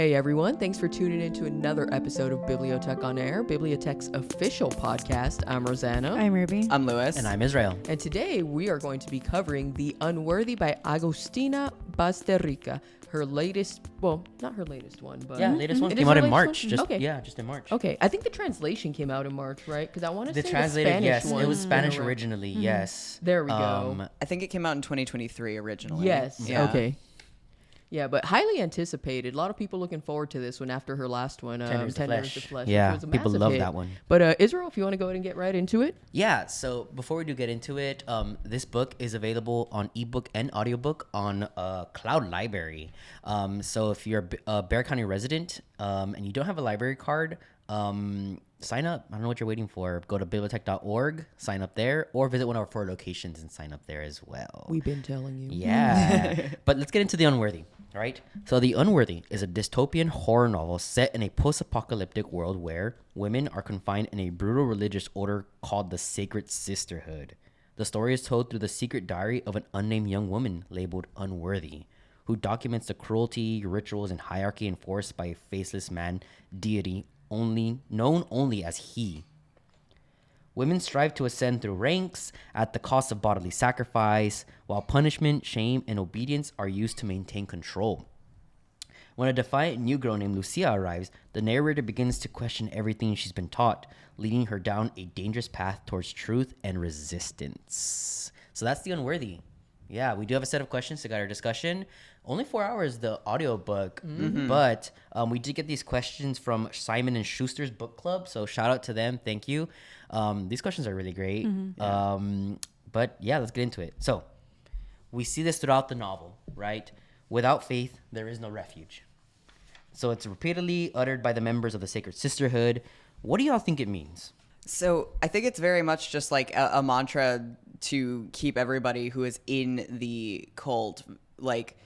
Hey everyone, thanks for tuning in to another episode of BiblioTech On Air, BiblioTech's official podcast. I'm Rosanna. I'm Ruby. I'm Lewis. And I'm Israel. And today we are going to be covering The Unworthy by Agustina Bazterrica. Her latest, well, not her latest one, but... Yeah, latest one It came is out her in latest March. one? Just Okay. Yeah, just in March. Okay, I think the translation came out in March, right? Because I want to say The translated, Spanish yes. one. It was Spanish Correct. originally, yes. There we go. I think it came out in 2023 originally. Yes. Yeah. Okay. Yeah, but highly anticipated. A lot of people looking forward to this one after her last one, Tender Tender is the is the Flesh. Flesh. Yeah, which was a people massive love hit. that one. But Israel, if you want to go ahead and get right into it. Yeah, so before we do get into it, this book is available on ebook and audiobook on Cloud Library. So if you're a Bexar County resident and you don't have a library card, sign up. I don't know what you're waiting for. Go to BiblioTech.org, sign up there, or visit one of our 4 locations and sign up there as well. We've been telling you. Yeah. But let's get into The Unworthy, right? So The Unworthy is a dystopian horror novel set in a post-apocalyptic world where women are confined in a brutal religious order called the Sacred Sisterhood. The story is told through the secret diary of an unnamed young woman labeled Unworthy, who documents the cruelty, rituals, and hierarchy enforced by a faceless man deity known only as he. Women strive to ascend through ranks at the cost of bodily sacrifice, while punishment, shame, and obedience are used to maintain control. When a defiant new girl named Lucia arrives, the narrator begins to question everything she's been taught, leading her down a dangerous path towards truth and resistance. So that's The Unworthy. Yeah, we do have a set of questions to guide our discussion. Only 4 hours, the audiobook, but we did get these questions from Simon & Schuster's book club, so shout out to them. Thank you. These questions are really great. But yeah, let's get into it. So we see this throughout the novel, right? Without faith, there is no refuge. So it's repeatedly uttered by the members of the Sacred Sisterhood. What do y'all think it means? So I think it's very much just like a mantra to keep everybody who is in the cult, like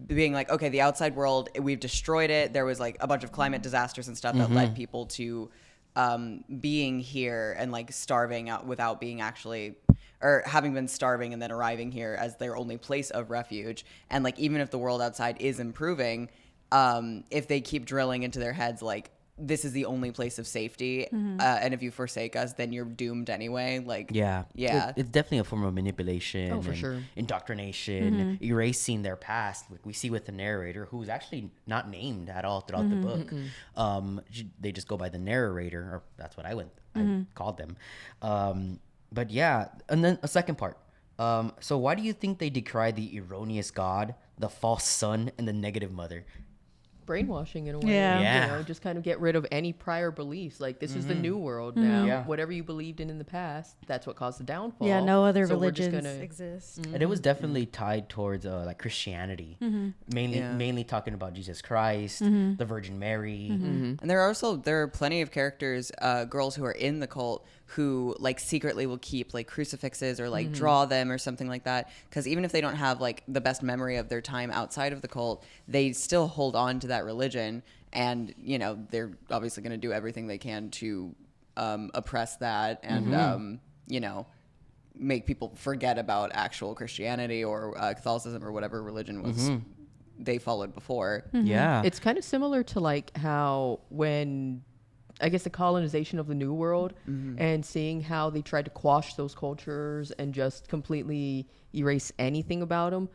being like, okay, the outside world, we've destroyed it. There was like a bunch of climate disasters and stuff that led people to being here and like starving out without being actually, or having been starving and then arriving here as their only place of refuge. And like, even if the world outside is improving, if they keep drilling into their heads, like, this is the only place of safety, and if you forsake us, then you're doomed anyway. Like, Yeah. It's definitely a form of manipulation. Oh, for and sure. Indoctrination, erasing their past. Like we see with the narrator, who's actually not named at all throughout the book. They just go by the narrator, or that's what I called them. But yeah, and then a second part. So why do you think they decry the erroneous God, the false son, and the negative mother? Brainwashing in a way. Yeah. You know, just kind of get rid of any prior beliefs. Like, this is the new world now. Yeah. Whatever you believed in the past, that's what caused the downfall. Yeah, no other So we're just religions gonna- exist. And it was definitely tied towards like Christianity, mainly talking about Jesus Christ, the Virgin Mary. and there are plenty of characters, girls who are in the cult who like secretly will keep like crucifixes or like draw them or something like that, because even if they don't have like the best memory of their time outside of the cult, they still hold on to that religion, and you know, they're obviously going to do everything they can to oppress that and you know, make people forget about actual Christianity or Catholicism or whatever religion was they followed before. Yeah. It's kind of similar to like how when, I guess, the colonization of the New World and seeing how they tried to quash those cultures and just completely erase anything about them.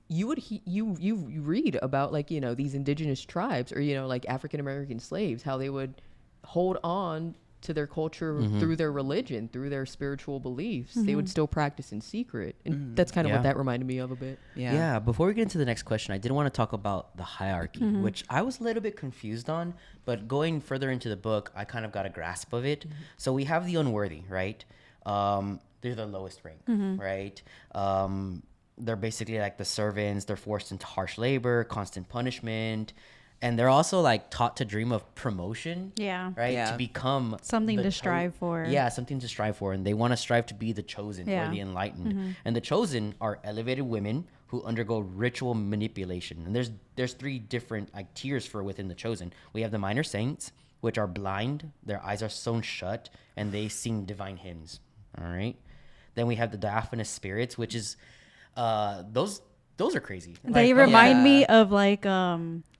You would you read about, like, you know, these indigenous tribes, or, you know, like African American slaves, how they would hold on to their culture through their religion, through their spiritual beliefs. They would still practice in secret, and that's kind of Yeah. what that reminded me of a bit. Yeah. Before we get into the next question, I did want to talk about the hierarchy, which I was a little bit confused on, but going further into the book, I kind of got a grasp of it. So we have the Unworthy, right? They're the lowest rank, right? They're basically like the servants. They're forced into harsh labor, constant punishment. And they're also like taught to dream of promotion. Yeah. Right. Yeah. To become Something the to strive for. Yeah, something to strive for, and they want to strive to be the chosen Yeah. or the enlightened. And the chosen are elevated women who undergo ritual manipulation. And there's 3 different like tiers for within the chosen. We have the minor saints, which are blind, their eyes are sewn shut, and they sing divine hymns. All right. Then we have the diaphanous spirits, which is those are crazy. They Like, remind yeah. me of like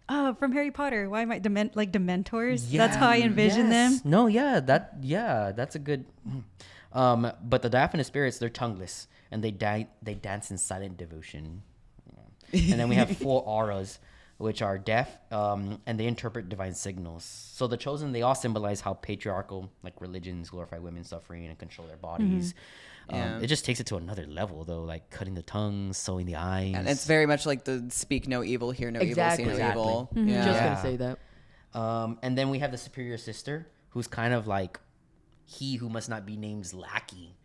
From Harry Potter. Why am I Dementors? That's how I envision them. No, that's a good. But the diaphanous spirits, they're tongueless and they dance in silent devotion. And then we have 4 auras, which are deaf, and they interpret divine signals. So the chosen, they all symbolize how patriarchal like religions glorify women's suffering and control their bodies. It just takes it to another level, though, like cutting the tongues, sewing the eyes. And it's very much like the speak no evil, hear no evil, see no evil. Yeah. Just gonna say that. And then we have the superior sister, who's kind of like he who must not be named's lackey,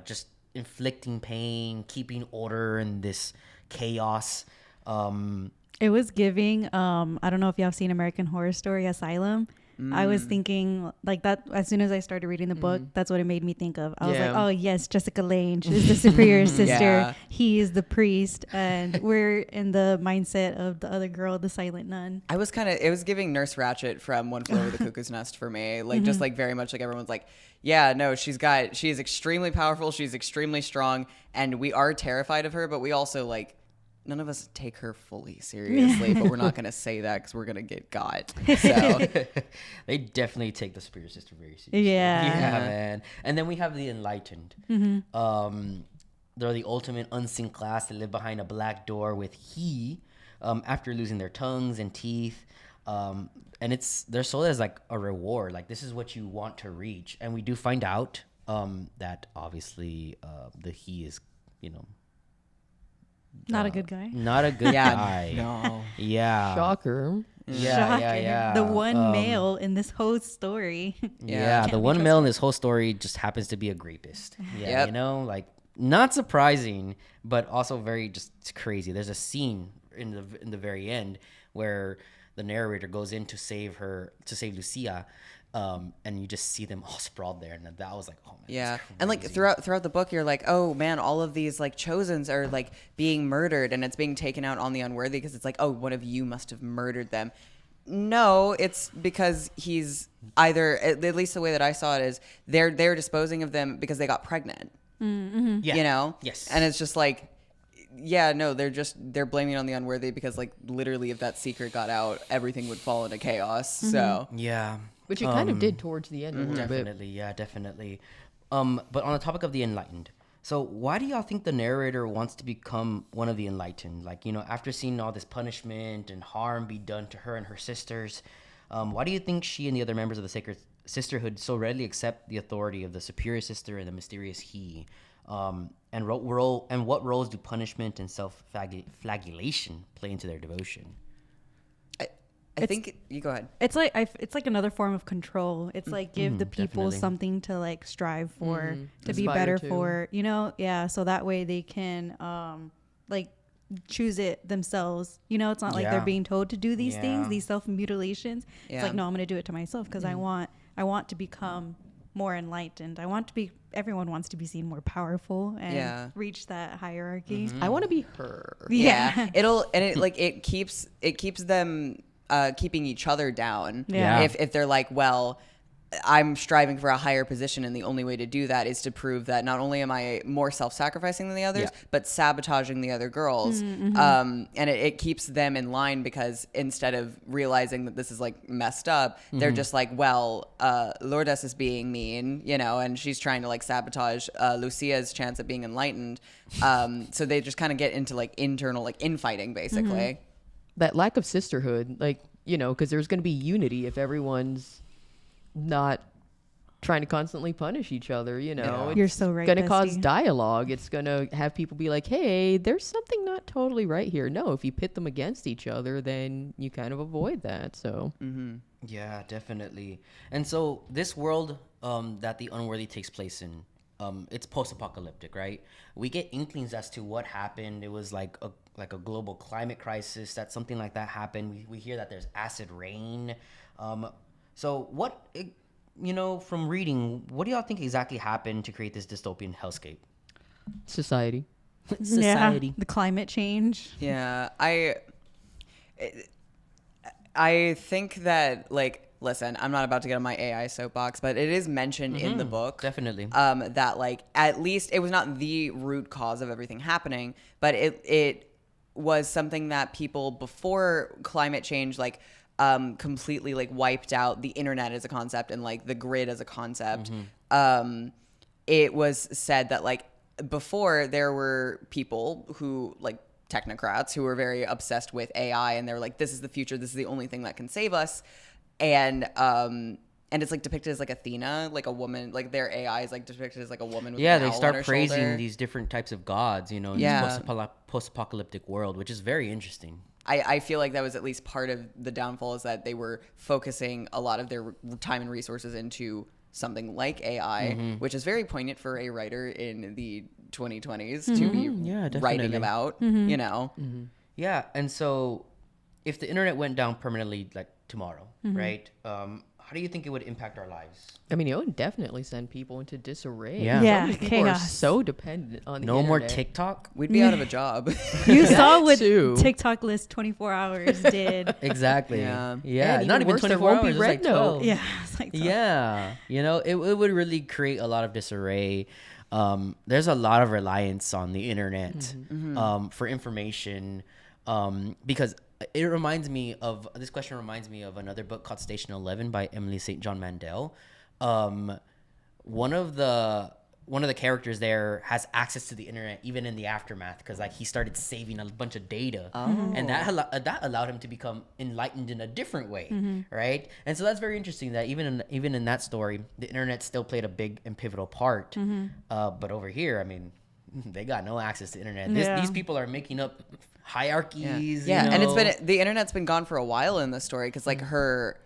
just inflicting pain, keeping order in this chaos. It was giving, I don't know if y'all have seen American Horror Story Asylum. I was thinking like that as soon as I started reading the book, that's what it made me think of. I was like, oh yes, Jessica Lange is the superior sister. He is the priest. And we're in the mindset of the other girl, the silent nun. It was giving Nurse Ratched from One Flew Over the Cuckoo's Nest for me. Like, just like very much like everyone's like, yeah, no, she is extremely powerful. She's extremely strong. And we are terrified of her, but we also like, none of us take her fully seriously, but we're not going to say that because we're going to get got. So they definitely take the superior sister very seriously. Yeah, man. And then we have the enlightened. They're the ultimate unseen class that live behind a black door with he, after losing their tongues and teeth. And they're sold as like a reward. Like, this is what you want to reach. And we do find out that obviously the he is, not a good guy. Not a good guy. No. Yeah. Shocker. Yeah. The one male in this whole story. The one male in this whole story just happens to be a rapist. Yeah, like not surprising, but also very just crazy. There's a scene in the very end where the narrator goes in to save Lucia. And you just see them all sprawled there, and that was like, oh man. Yeah, and like throughout the book, you're like, oh man, all of these like chosens are like being murdered, and it's being taken out on the unworthy because it's like, oh, one of you must have murdered them. No, it's because he's either, at least the way that I saw it is, they're disposing of them because they got pregnant. Mm-hmm. Yeah. Yes. And it's just like, yeah, no, they're blaming it on the unworthy because like literally if that secret got out, everything would fall into chaos. So yeah. Which it kind of did towards the end a little definitely, bit. Yeah, definitely. But on the topic of the enlightened, so why do y'all think the narrator wants to become one of the enlightened? Like, after seeing all this punishment and harm be done to her and her sisters, why do you think she and the other members of the sacred sisterhood so readily accept the authority of the superior sister and the mysterious he? And what roles do punishment and self-flagellation play into their devotion? I think you go ahead. It's like another form of control. It's like give the people definitely. something to like strive for, to be Aspire better to. for, so that way they can like choose it themselves. It's not like they're being told to do these things, these self-mutilations. It's like, no, I'm going to do it to myself because I want to become more enlightened. Everyone wants to be seen more powerful and reach that hierarchy. I want to be her. Yeah. It keeps them keeping each other down. Yeah. If they're like, well, I'm striving for a higher position, and the only way to do that is to prove that not only am I more self-sacrificing than the others, but sabotaging the other girls. And it keeps them in line because instead of realizing that this is like messed up, they're just like, well, Lourdes is being mean, and she's trying to like sabotage Lucia's chance at being enlightened. So they just kind of get into like internal like infighting basically. That lack of sisterhood, like, because there's going to be unity if everyone's not trying to constantly punish each other, It's You're so right, going to cause bestie. dialogue. It's going to have people be like, hey, there's something not totally right here. No, if you pit them against each other, then you kind of avoid that. So Yeah, definitely. And so this world that the unworthy takes place in, it's post-apocalyptic, right? We get inklings as to what happened. It was like a global climate crisis, that something like that happened. We hear that there's acid rain. So from reading, what do y'all think exactly happened to create this dystopian hellscape? society. Yeah, the climate change. Yeah, I think that, like, listen, I'm not about to get on my AI soapbox, but it is mentioned in the book. Definitely. That, like, at least it was not the root cause of everything happening, but it was something that people before climate change, like, completely like wiped out the internet as a concept and like the grid as a concept. It was said that like before there were people who like technocrats who were very obsessed with AI, and they're like, this is the future, this is the only thing that can save us. And it's like depicted as like Athena, like a woman, like their AI is like depicted as like a woman with an they owl start on her praising shoulder. these different types of gods, you know, in this post-apocalyptic world, which is very interesting. I feel like that was at least part of the downfall, is that they were focusing a lot of their time and resources into something like AI, which is very poignant for a writer in the 2020s to be writing about, you know? Yeah, and so if the internet went down permanently, like tomorrow, right? How do you think it would impact our lives? I mean, it would definitely send people into disarray. Yeah. Yeah, So many people chaos. are so dependent on the No more internet. TikTok? We'd be out of a job. You saw what too. TikTok list 24 hours did. Exactly. Yeah. Yeah. And Not even worse, there 24 won't be hours. It's red like note. 12. Yeah, it's like Yeah. You know, it would really create a lot of disarray. There's a lot of reliance on the internet for information, because it reminds me of, this question reminds me of another book called Station 11 by Emily St. John Mandel. One of the characters there has access to the internet even in the aftermath, because like he started saving a bunch of data, and that allowed him to become enlightened in a different way, right? And so that's very interesting that even in that story, the internet still played a big and pivotal part. But over here, I mean, they got no access to internet. These people are making up hierarchies. Yeah, you and know? the internet's been gone for a while in the story, because like her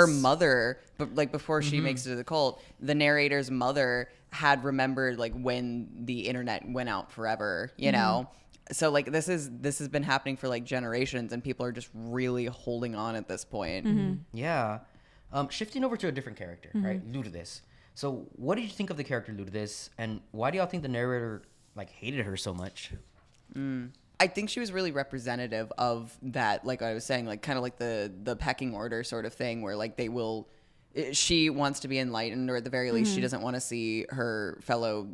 mother, but like before she makes it to the cult, the narrator's mother had remembered like when the internet went out forever, you know. So like this has been happening for like generations, and people are just really holding on at this point. Yeah. Shifting over to a different character, right? Lourdes. So what did you think of the character Lourdes, and why do y'all think the narrator like hated her so much? I think she was really representative of that, like I was saying, like kind of like the pecking order sort of thing, where like she wants to be enlightened, or at the very least she doesn't want to see her fellow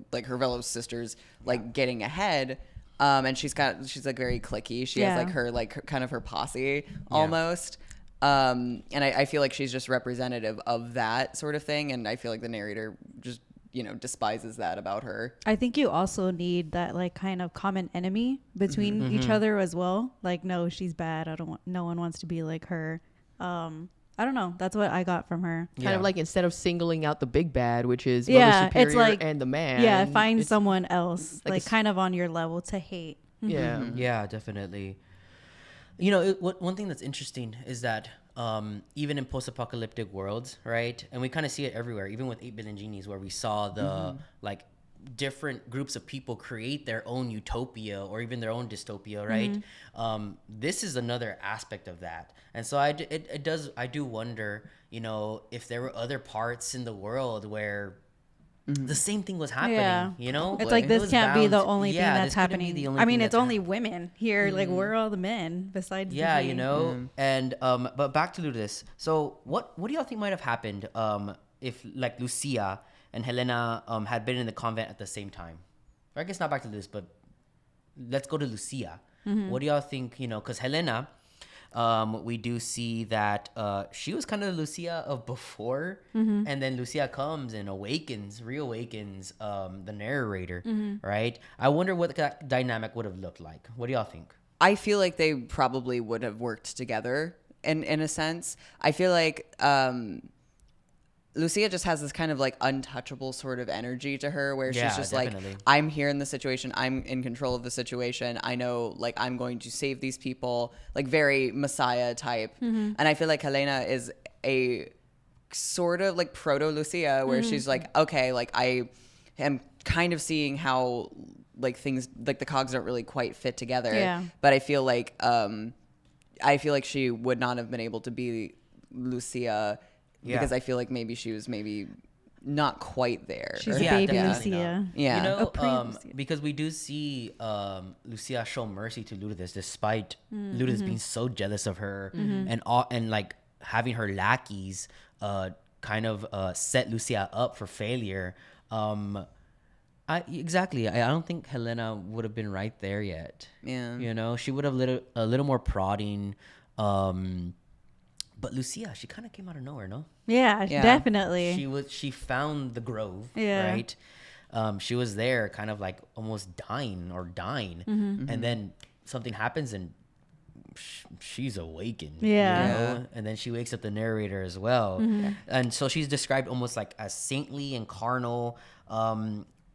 sisters like getting ahead. And she's like very cliquey. She has like kind of her posse almost. And I feel like she's just representative of that sort of thing, and I feel like the narrator just, you know, despises that about her. I think you also need that like kind of common enemy between each other as well. Like, no, she's bad. No one wants to be like her. I don't know. That's what I got from her. Kind of like, instead of singling out the big bad, which is Mother Superior it's like, and the man. Yeah, find someone else like like kind of on your level to hate. Yeah. Yeah, definitely. You know, one thing that's interesting is that even in post-apocalyptic worlds, right? And we kind of see it everywhere, even with 8 Billion Genies, where we saw the like different groups of people create their own utopia or even their own dystopia, right? This is another aspect of that. And so I do wonder, you know, if there were other parts in the world where the same thing was happening, you know? It's like this can't be the only thing that's this couldn't be happening. the only I mean, thing it's that's only women here. Like, where are all the men besides the you king? know? And but back to Lourdes. So what do y'all think might have happened if like Lucia and Helena had been in the convent at the same time? Or I guess not back to Lourdes, but let's go to Lucia. What do y'all think, you know, because Helena, we do see that she was kind of Lucia of before, and then Lucia comes and reawakens the narrator, right? I wonder what that dynamic would have looked like. What do y'all think? I feel like they probably would have worked together in a sense. I feel like Lucia just has this kind of like untouchable sort of energy to her, where she's just definitely. like, I'm here in the situation. I'm in control of the situation. I know, like, I'm going to save these people, like very Messiah type. And I feel like Helena is a sort of like proto Lucia, where she's like, okay, like I am kind of seeing how like things, like the cogs don't really quite fit together. Yeah. But I feel like she would not have been able to be Lucia, because I feel like maybe she was not quite there. She's a Yeah, baby definitely Lucia. not. Yeah. You know, pre-Lucia. because we do see Lucia show mercy to Lourdes, despite Lourdes being so jealous of her and like having her lackeys kind of set Lucia up for failure. Exactly. I don't think Helena would have been right there yet. Yeah. You know, she would have a little more prodding. But Lucia, she kind of came out of nowhere, no? Yeah, definitely. She found the grove, Yeah. right? She was there kind of like almost dying. And then something happens and she's awakened. Yeah. You know? And then she wakes up the narrator as well. And so she's described almost like as saintly and carnal.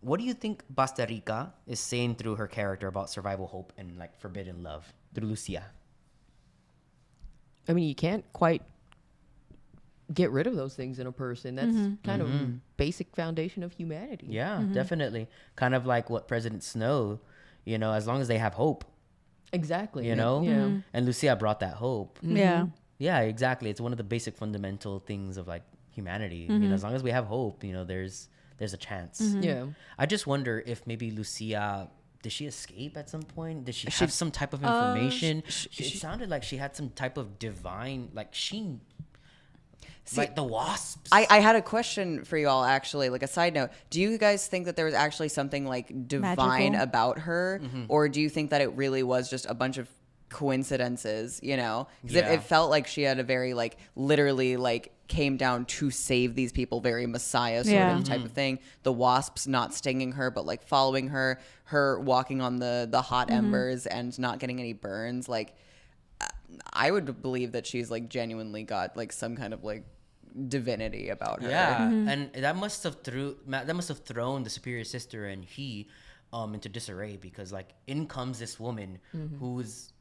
What do you think Bazterrica is saying through her character about survival hope and like forbidden love through Lucia? I mean, you can't quite get rid of those things in a person. That's kind of basic foundation of humanity. Yeah, definitely. Kind of like what President Snow, you know, as long as they have hope, Exactly. you know? Yeah. And Lucia brought that hope. Yeah. Yeah, exactly. It's one of the basic fundamental things of like humanity. You know, as long as we have hope, you know, there's a chance. Yeah. I just wonder if maybe Lucia, did she escape at some point? Did she have some type of information? It sounded like she had some type of divine, like like the wasps. I had a question for you all, actually, like a side note. Do you guys think that there was actually something like divine Magical? about her? Or do you think that it really was just a bunch of coincidences, you know? Because it felt like she had a very like literally like came down to save these people, very Messiah sort of type of thing. The wasps not stinging her, but like following her walking on the hot embers and not getting any burns. Like, I would believe that she's like genuinely got like some kind of like divinity about her. Yeah, and that must have thrown the superior sister and he into disarray, because like in comes this woman who's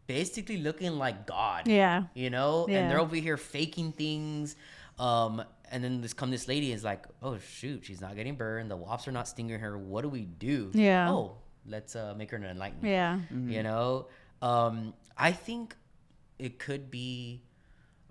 basically looking like God. Yeah. You know? Yeah. And they're over here faking things. And then this lady is like, oh shoot, she's not getting burned, the wasps are not stinging her. What do we do? Yeah. Oh, let's make her an enlightened. Yeah. You know? I think it could be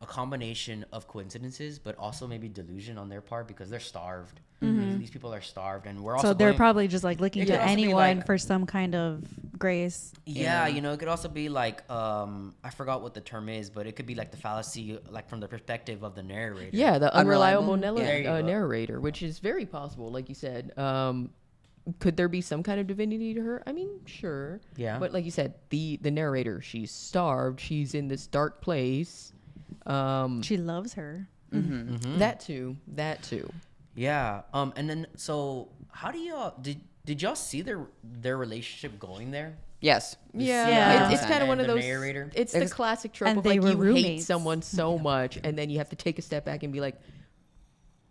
a combination of coincidences, but also maybe delusion on their part, because they're starved. These people are starved, and we're also So they're probably just like looking It to could also be anyone like- for some kind of grace. Yeah, you know, it could also be like I forgot what the term is, but it could be like the fallacy, like from the perspective of the narrator. Yeah, the unreliable Unreliable? There you go. narrator, which is very possible, like you said. Could there be some kind of divinity to her? I mean, sure. Yeah. But like you said, the narrator, she's starved. She's in this dark place. She loves her. That too. Yeah. And then so how do y'all did y'all see their relationship going there? Yes. Yeah. It's kind of one of The those. narrator? It's the classic trope And of they like were you hate roommates. someone so much, and then you have to take a step back and be like,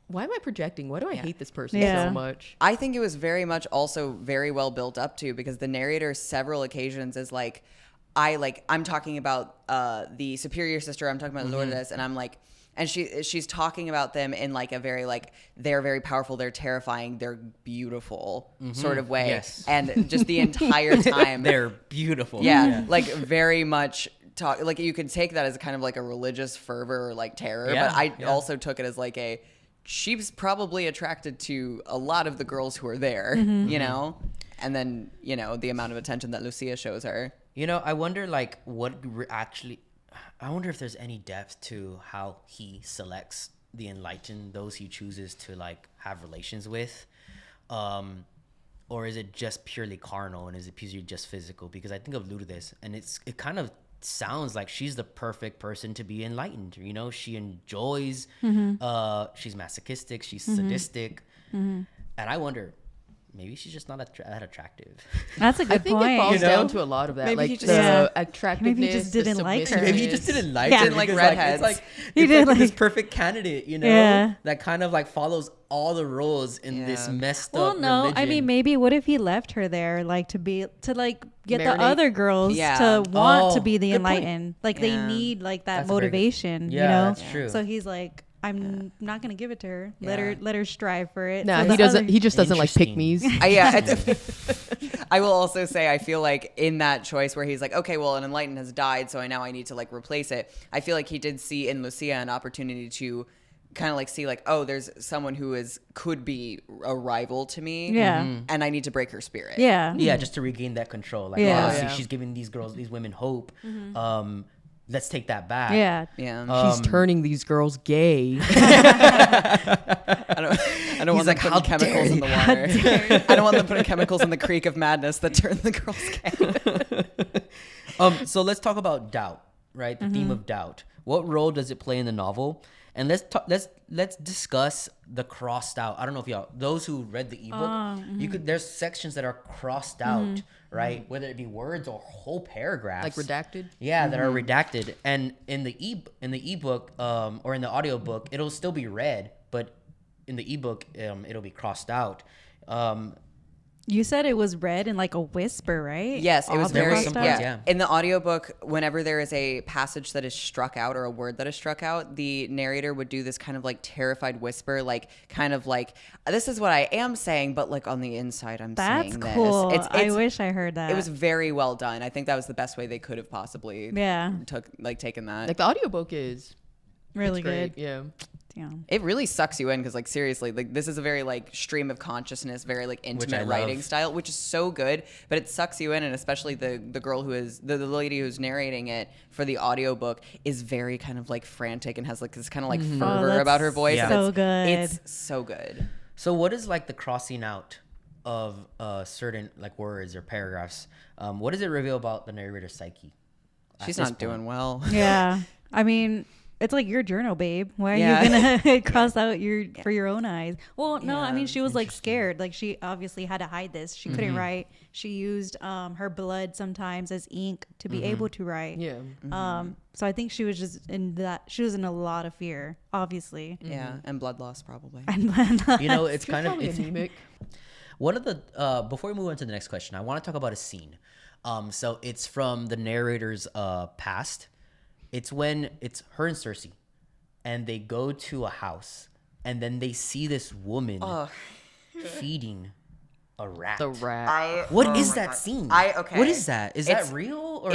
why am I projecting? Why do I hate this person Yeah. so much? I think it was very much also very well built up to, because the narrator several occasions is like, I'm talking about the superior sister, I'm talking about Lourdes, and I'm like, and she's talking about them in like a very like, they're very powerful, they're terrifying, they're beautiful sort of way. Yes. And just the entire time They're beautiful. yeah, like very much talk, like you could take that as kind of like a religious fervor or like terror, Yeah, but I yeah. also took it as like she's probably attracted to a lot of the girls who are there, you know? And then, you know, the amount of attention that Lucia shows her. You know, I wonder like I wonder if there's any depth to how he selects the enlightened, those he chooses to like have relations with. Or is it just purely carnal, and is it purely just physical? Because I think of Lourdes, and it kind of sounds like she's the perfect person to be enlightened. You know, she enjoys, she's masochistic, she's sadistic. And I wonder, maybe she's just not that attractive. That's a good I think point. it falls You know? down to a lot of that, Maybe like he just- the Yeah. attractiveness. Maybe he just the didn't like her. submissiveness. Maybe he just didn't like Yeah. it. Didn't like because, redheads. It's like, He it's did like this like- perfect candidate, you know, Yeah. that kind of like follows all the rules in this Yeah. messed Well, up no, religion. I mean, maybe what if he left her there, like to like get Marinate. the other girls Yeah. to want to Oh, be the good point. enlightened? Like Yeah. they need like that That's a very good- motivation, Yeah, you know? that's true. So he's like, I'm not gonna give it to her. Yeah. Let her strive for it. Nah, So he the doesn't. other- He just doesn't like pick Interesting. me's. Yeah. I will also say, I feel like in that choice where he's like, okay, well, an enlightened has died, so now I need to like replace it. I feel like he did see in Lucia an opportunity to kind of like see like, oh, there's someone who could be a rival to me. Yeah. And I need to break her spirit. Yeah. Yeah, just to regain that control. Like, Yeah. oh, see, Yeah. she's giving these women hope. Let's take that back. Yeah. Yeah. She's turning these girls gay. I don't I don't want them putting chemicals in the water. I don't want them putting chemicals in the creek of madness that turn the girls gay. So let's talk about doubt, right? The theme of doubt. What role does it play in the novel? And let's discuss the crossed out. I don't know if y'all, those who read the ebook, there's sections that are crossed out, right? Whether it be words or whole paragraphs, like redacted. Yeah, that are redacted. And in the ebook or in the audiobook, it'll still be read, but in the ebook, it'll be crossed out. You said it was read in like a whisper, right? Yes, it was very some parts, yeah. In the audiobook, whenever there is a passage that is struck out or a word that is struck out, the narrator would do this kind of like terrified whisper, like kind of like, this is what I am saying, but like on the inside I'm saying this. That's cool. I wish I heard that. It was very well done. I think that was the best way they could have possibly taken that. Like the audiobook is really good. Yeah. Damn. It really sucks you in because, like, seriously, like this is a very like stream of consciousness, very like intimate writing style, which is so good. But it sucks you in, and especially the girl who is the lady who's narrating it for the audiobook is very kind of like frantic and has like this kind of like fervor about her voice. Yeah. So good. It's so good. So what is like the crossing out of certain like words or paragraphs? What does it reveal about the narrator's psyche? She's not doing well. Yeah. I mean, it's like your journal, babe. Why are you gonna cross out for your own eyes? Well, no, I mean, she was like scared. Like she obviously had to hide this. She couldn't write. She used her blood sometimes as ink to be able to write. Yeah. So I think she was just in that. She was in a lot of fear, obviously. Yeah, and blood loss probably. You know, it's kind of anemic. One of the before we move on to the next question, I want to talk about a scene. So it's from the narrator's past. It's when it's her and Cersei, and they go to a house, and then they see this woman feeding a rat. The rat. What is that scene? What is that? Is that real? Or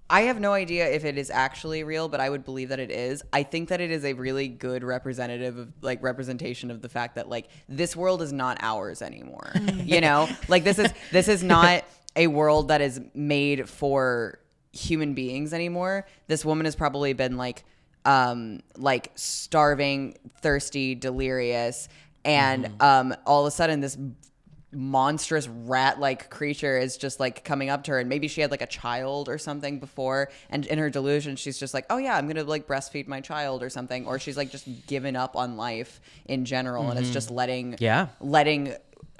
I have no idea if it is actually real, but I would believe that it is. I think that it is a really good representation of the fact that like this world is not ours anymore. You know, like this is not a world that is made for human beings anymore. This woman has probably been like starving, thirsty, delirious, and all of a sudden this monstrous rat-like creature is just like coming up to her, and maybe she had like a child or something before, and in her delusion she's just like, oh yeah, I'm gonna like breastfeed my child or something, or she's like just given up on life in general and it's just letting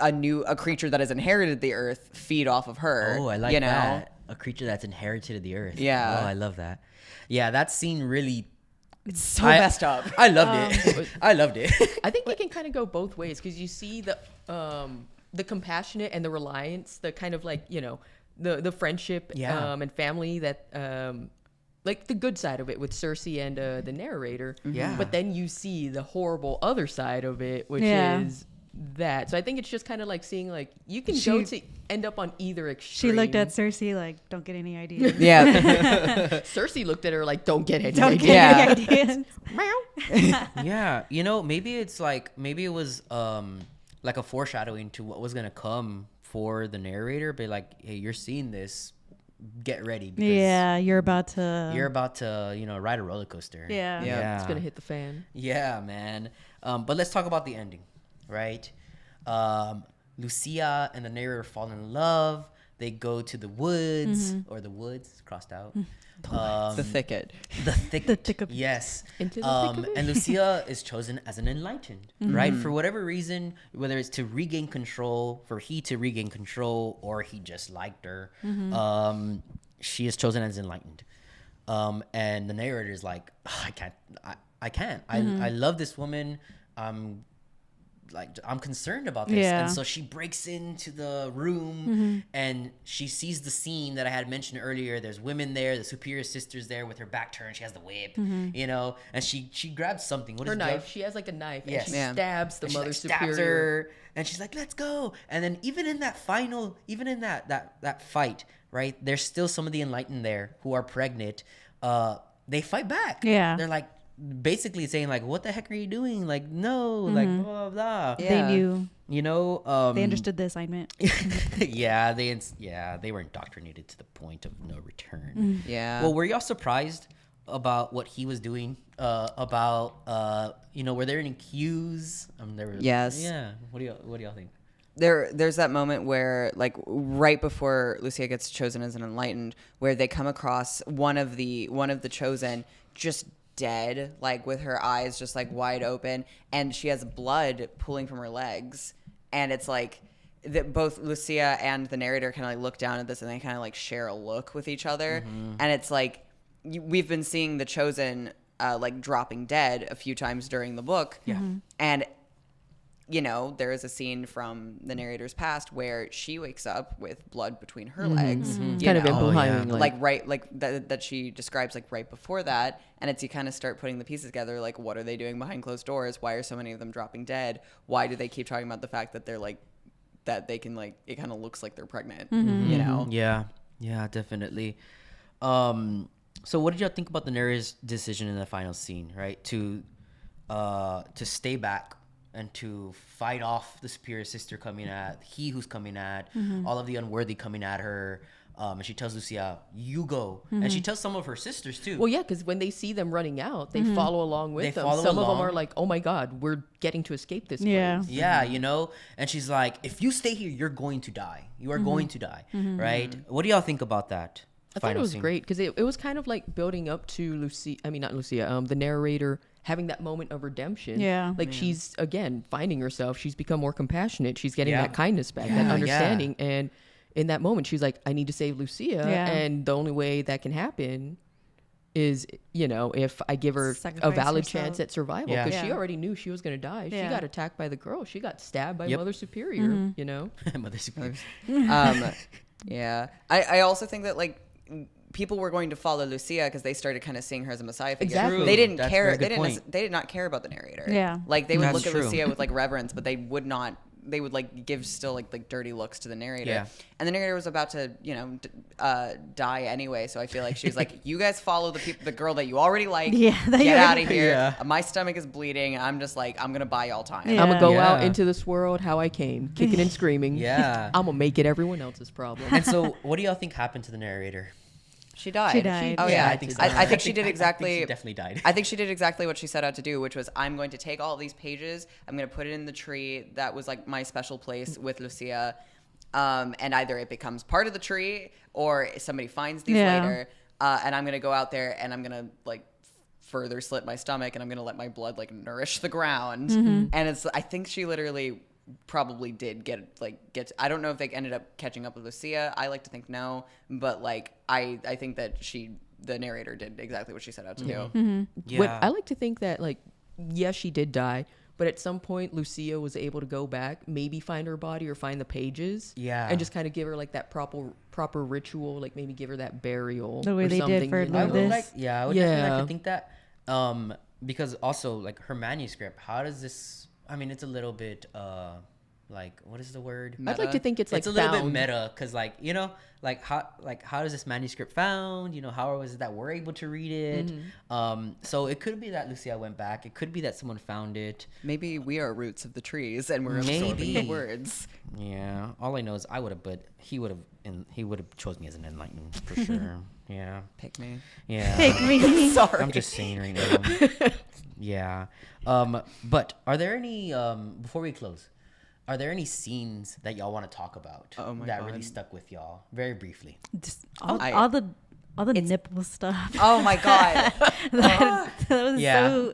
a creature that has inherited the earth feed off of her. Oh, I like that. A creature that's inherited the earth. Yeah. Oh, I love that. Yeah, that scene really... It's so messed up. I loved it. I loved it. I think it can kind of go both ways because you see the compassionate and the reliance, the kind of like, you know, the friendship and family that... like the good side of it with Cersei and the narrator. Yeah. But then you see the horrible other side of it, which is... that. So I think it's just kind of like seeing like you can go to end up on either extreme. She looked at Cersei like, don't get any ideas. Yeah. Cersei looked at her like, don't get any ideas. Yeah. You know, maybe it was like a foreshadowing to what was going to come for the narrator, but like, hey, you're seeing this, get ready. Yeah, you're about to, you know, ride a roller coaster. Yeah. It's going to hit the fan. Yeah, man. But let's talk about the ending. Right? Lucia and the narrator fall in love. They go to the woods or the woods crossed out. The thicket. The thick of Yes. Into the thick of it. And Lucia is chosen as an enlightened, right? For whatever reason, whether it's to regain control, for he to regain control, or he just liked her, she is chosen as enlightened. And the narrator is like, oh, I can't. I love this woman. I'm concerned about this. And so she breaks into the room and she sees the scene that I had mentioned earlier. There's women there, the superior sister's there with her back turned. She has the whip, you know, and she grabs something. What her is knife. She has like a knife. Yes. And she stabs the mother superior. Stabs her, and she's like, let's go. And then even in that fight, right, there's still some of the enlightened there who are pregnant. They fight back. Yeah. They're like, basically saying like, what the heck are you doing? Like, no, like blah blah blah. Yeah. They knew, you know, they understood the assignment. they were indoctrinated to the point of no return. Yeah. Well, were y'all surprised about what he was doing? Were there any cues? Yes. Yeah. What do y'all think? There's that moment where, like, right before Lucia gets chosen as an enlightened, where they come across one of the chosen just dead, like with her eyes just like wide open, and she has blood pooling from her legs, and it's like that both Lucia and the narrator kind of like look down at this, and they kind of like share a look with each other, and it's like we've been seeing the chosen like dropping dead a few times during the book, and there is a scene from the narrator's past where she wakes up with blood between her legs, kind of implying that she describes like right before that, and it's you kind of start putting the pieces together, like what are they doing behind closed doors? Why are so many of them dropping dead? Why do they keep talking about the fact that they're like that they can like it kind of looks like they're pregnant, Yeah, definitely. So what did y'all think about the narrator's decision in the final scene, right? To stay back and to fight off the superior sister coming at who's coming at all of the unworthy coming at her, and she tells Lucia, "You go," and she tells some of her sisters too. Well, yeah, because when they see them running out, they follow along with them. Some of them are like, "Oh my God, we're getting to escape this place." Yeah, and she's like, "If you stay here, you're going to die. You are going to die." Right? What do y'all think about that? I thought it was great because it was kind of like building up to the narrator having that moment of redemption. Yeah. Like she's, again, finding herself. She's become more compassionate. She's getting that kindness back, that understanding. Yeah. And in that moment, she's like, I need to save Lucia. Yeah. And the only way that can happen is, if I give her a valid chance at survival. Because she already knew she was going to die. She got attacked by the girl. She got stabbed by Mother Superior, Mother Superior. Yeah. I also think that, like, people were going to follow Lucia because they started kind of seeing her as a messiah figure. Exactly. They didn't care. They did not care about the narrator. Yeah. Like they would look at Lucia with like reverence, but they would not. They would like give still like dirty looks to the narrator. Yeah. And the narrator was about to die anyway. So I feel like she was like, "You guys follow the girl that you already like. Get out of here. Yeah. My stomach is bleeding. I'm just like I'm gonna buy y'all time. I'm gonna go out into this world how I came, kicking and screaming. Yeah. I'm gonna make it everyone else's problem." And so, what do y'all think happened to the narrator? She died. Oh yeah, I think so. I think she did exactly. I think she definitely died. I think she did exactly what she set out to do, which was I'm going to take all these pages, I'm going to put it in the tree that was like my special place with Lucia, and either it becomes part of the tree or somebody finds these later, and I'm going to go out there and I'm going to like further slit my stomach and I'm going to let my blood like nourish the ground, and I think she literally probably did get I don't know if they ended up catching up with Lucia. I like to think no, but like I think that the narrator did exactly what she set out to do. Yeah. I like to think that like yes, she did die, but at some point Lucia was able to go back, maybe find her body or find the pages, and just kind of give her like that proper ritual, like maybe give her that burial the way or they something, did for you know? I would definitely like to think that, because also like her manuscript, how does this? I mean, it's a little bit, like, what is the word? Meta? I'd like to think it's like a little bit meta, because like, how does this manuscript found? How was it that we're able to read it? So it could be that Lucia went back. It could be that someone found it. Maybe we are roots of the trees and we're absorbing the words. Yeah. All I know is I would have, but he would have chose me as an enlightened for sure. Yeah. Pick me. Yeah. Pick me. Sorry. I'm just saying right now. Yeah. But are there any, before we close, are there any scenes that y'all want to talk about that really stuck with y'all? Very briefly. Just all the nipple stuff. Oh my God. that was so.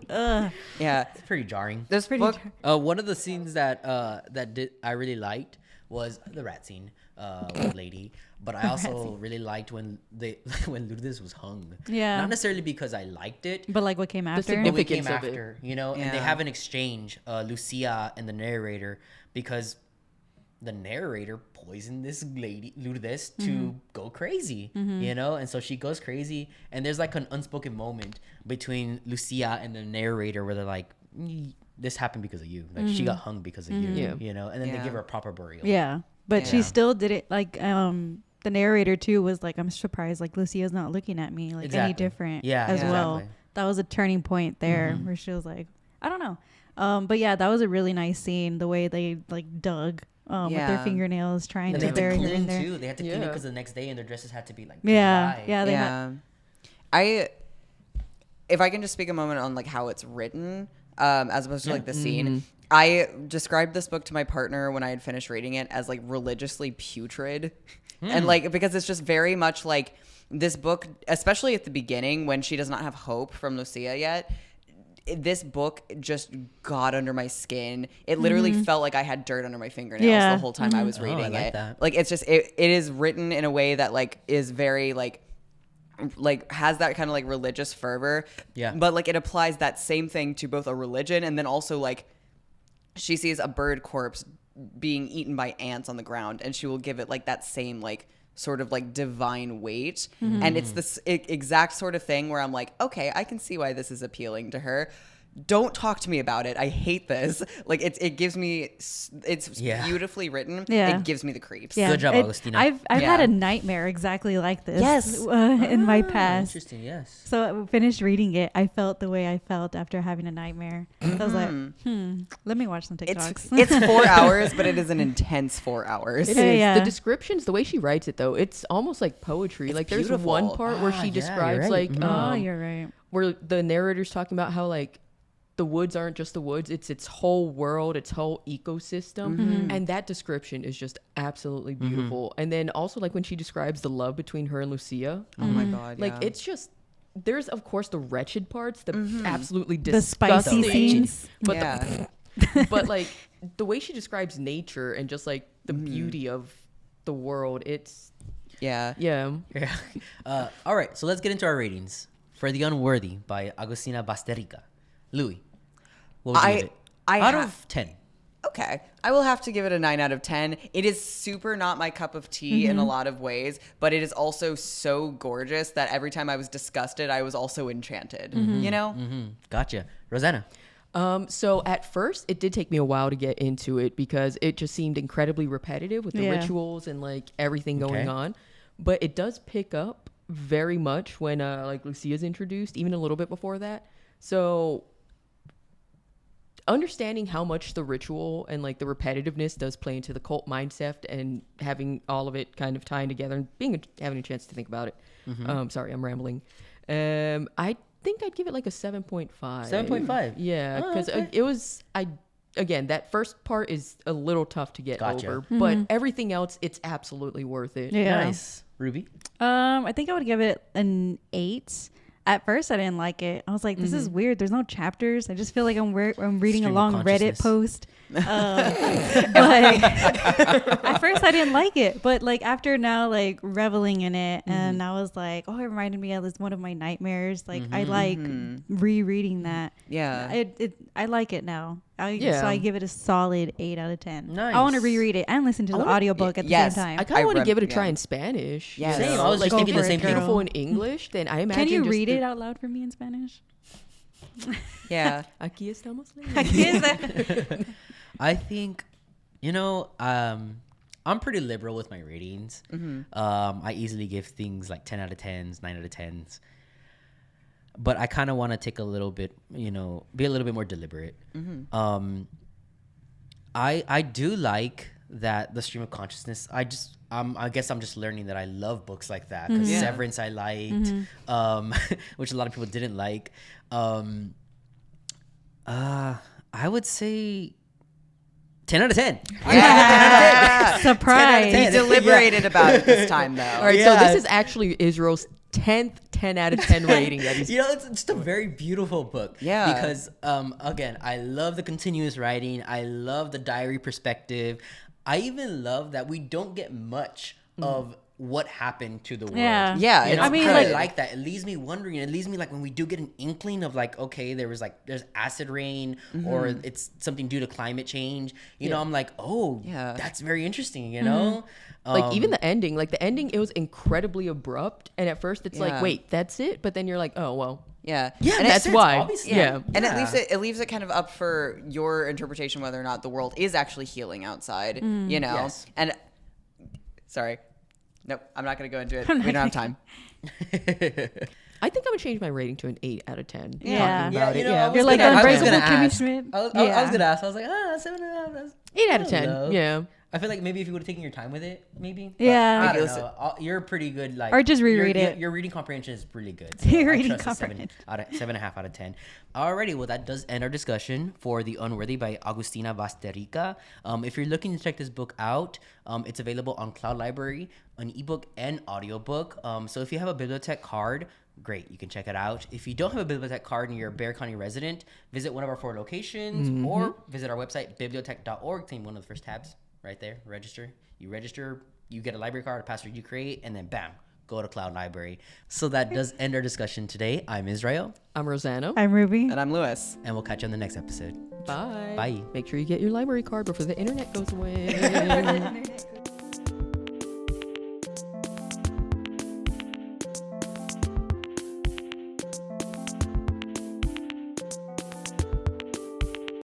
Yeah. It's pretty jarring. This book. One of the scenes that I really liked was the rat scene with Lady. But I also really liked when Lourdes was hung. Yeah. Not necessarily because I liked it, but like what came after. Significance came of after, it. and they have an exchange, Lucia and the narrator, because the narrator poisoned this lady Lourdes to go crazy, and so she goes crazy, and there's like an unspoken moment between Lucia and the narrator where they're like, this happened because of you, like she got hung because of you, and then they give her a proper burial. Yeah, but she still did it like the narrator too was like, I'm surprised like Lucia's not looking at me like any different as well. That was a turning point there where she was like, I don't know. But yeah, that was a really nice scene, the way they like dug with their fingernails trying to bury her in there. They had to clean it because the next day and their dresses had to be like dry. if I can just speak a moment on like how it's written, as opposed to like the scene. I described this book to my partner when I had finished reading it as like religiously putrid. And like, because it's just very much like this book, especially at the beginning when she does not have hope from Lucia yet. This book just got under my skin. It literally felt like I had dirt under my fingernails the whole time I was reading it. That. Like, it's just, it is written in a way that like is very like has that kind of like religious fervor. Yeah. But like it applies that same thing to both a religion and then also like she sees a bird corpse being eaten by ants on the ground and she will give it like that same like sort of like divine weight. And it's this exact sort of thing where I'm like, okay, I can see why this is appealing to her. Don't talk to me about it. I hate this. Like it gives me, it's beautifully written. Yeah. It gives me the creeps. Yeah. Good job, Agustina. I've had a nightmare exactly like this. Yes. In my past. Interesting. Yes. So I finished reading it. I felt the way I felt after having a nightmare. I was like, let me watch some TikToks. It's 4 hours, but it is an intense 4 hours. It is. The descriptions, the way she writes it, though, it's almost like poetry. It's like there's beautiful. one part where she describes you're right. like, you're right. where the narrator's talking about how like the woods aren't just the woods, it's its whole world, its whole ecosystem. And that description is just absolutely beautiful. And then also like when she describes the love between her and Lucia. Oh my God. Like yeah. it's just, there's of course the wretched parts, the absolutely The spicy disgusting scenes. but Yeah. but like the way she describes nature and just like the beauty of the world, it's Yeah. yeah. All right. So let's get into our ratings for The Unworthy by Agustina Bazterrica. Louis, what would you give it? Out of 10. Okay. I will have to give it a 9 out of 10. It is super not my cup of tea in a lot of ways, but it is also so gorgeous that every time I was disgusted, I was also enchanted. You know? Gotcha. Rosanna. So at first it did take me a while to get into it because it just seemed incredibly repetitive with the rituals and like everything going on. But it does pick up very much when like Lucia's introduced, even a little bit before that. So understanding how much the ritual and like the repetitiveness does play into the cult mindset and having all of it kind of tying together and having a chance to think about it. Sorry, I'm rambling. I think I'd give it like a 7.5. 7.5? Yeah, because it was, again, that first part is a little tough to get over, but everything else, it's absolutely worth it. Yeah. Nice. Ruby? I think I would give it an 8. At first, I didn't like it. I was like, this is weird. There's no chapters. I just feel like I'm reading a long Reddit post. But at first, I didn't like it. But like after now, like reveling in it, and I was like, oh, it reminded me of one of my nightmares. Like I like rereading that. Yeah. I like it now. So I give it a solid 8 out of 10. Nice. I want to reread it and listen to the audiobook at the same time. I kind of want to give it a try in Spanish. Yes. Same. I was just thinking the same thing. Beautiful in English, then I imagine. Can you read it out loud for me in Spanish? Yeah. Aquí estamos. I think, I'm pretty liberal with my ratings. I easily give things like 10 out of 10s, 9 out of 10s. But I kind of want to take a little bit, be a little bit more deliberate. I do like that the stream of consciousness. I guess I'm just learning that I love books like that because Severance I liked, which a lot of people didn't like. I would say 10 out of 10. Yeah. Surprise. We deliberated about it this time, though. All right, so this is actually Israel's 10th 10 out of 10 rating. That is, it's just a very beautiful book. Yeah. Because, again, I love the continuous writing. I love the diary perspective. I even love that we don't get much of what happened to the world. Yeah. Yeah. I mean, I like- like that. It leaves me wondering. It leaves me like when we do get an inkling of like, okay, there's acid rain or it's something due to climate change. You know, I'm like, oh, Yeah. that's very interesting. You know, like even the ending, it was incredibly abrupt. And at first it's like, Yeah. wait, that's it. But then you're like, oh, well, Yeah. Yeah, And that's sense, why. obviously. Yeah. And Yeah. it leaves it kind of up for your interpretation whether or not the world is actually healing outside, you know? Yes. And sorry. Nope, I'm not going to go into it. We don't have time. I think I would change my rating to an 8 out of 10. Yeah. Talking about you it. know, I Yeah. was You're like gonna- I was unbreakable gonna Kimmy ask. Schmidt. I was Yeah. gonna ask. I was like, 7.5. 8 out of 10. Hello. Yeah. I feel like maybe if you would have taken your time with it, maybe. Yeah. I don't know. You're pretty good. Like, or just reread it. Your reading comprehension is really good. So Your I reading trust a 7.5 out of 10. Alrighty, well that does end our discussion for The Unworthy by Agustina Bazterrica. If you're looking to check this book out, it's available on Cloud Library, an ebook and audiobook. So if you have a BiblioTech card, great, you can check it out. If you don't have a BiblioTech card and you're a Bexar County resident, visit one of our 4 locations or visit our website, bibliotech.org. Claim one of the first tabs right there. Register, you get a library card, a password you create, and then bam, go to Cloud Library. So that does end our discussion today. I'm Israel. I'm Rosanna. I'm Ruby. And I'm Lewis. And we'll catch you on the next episode. Bye. Bye. Make sure you get your library card before the internet goes away.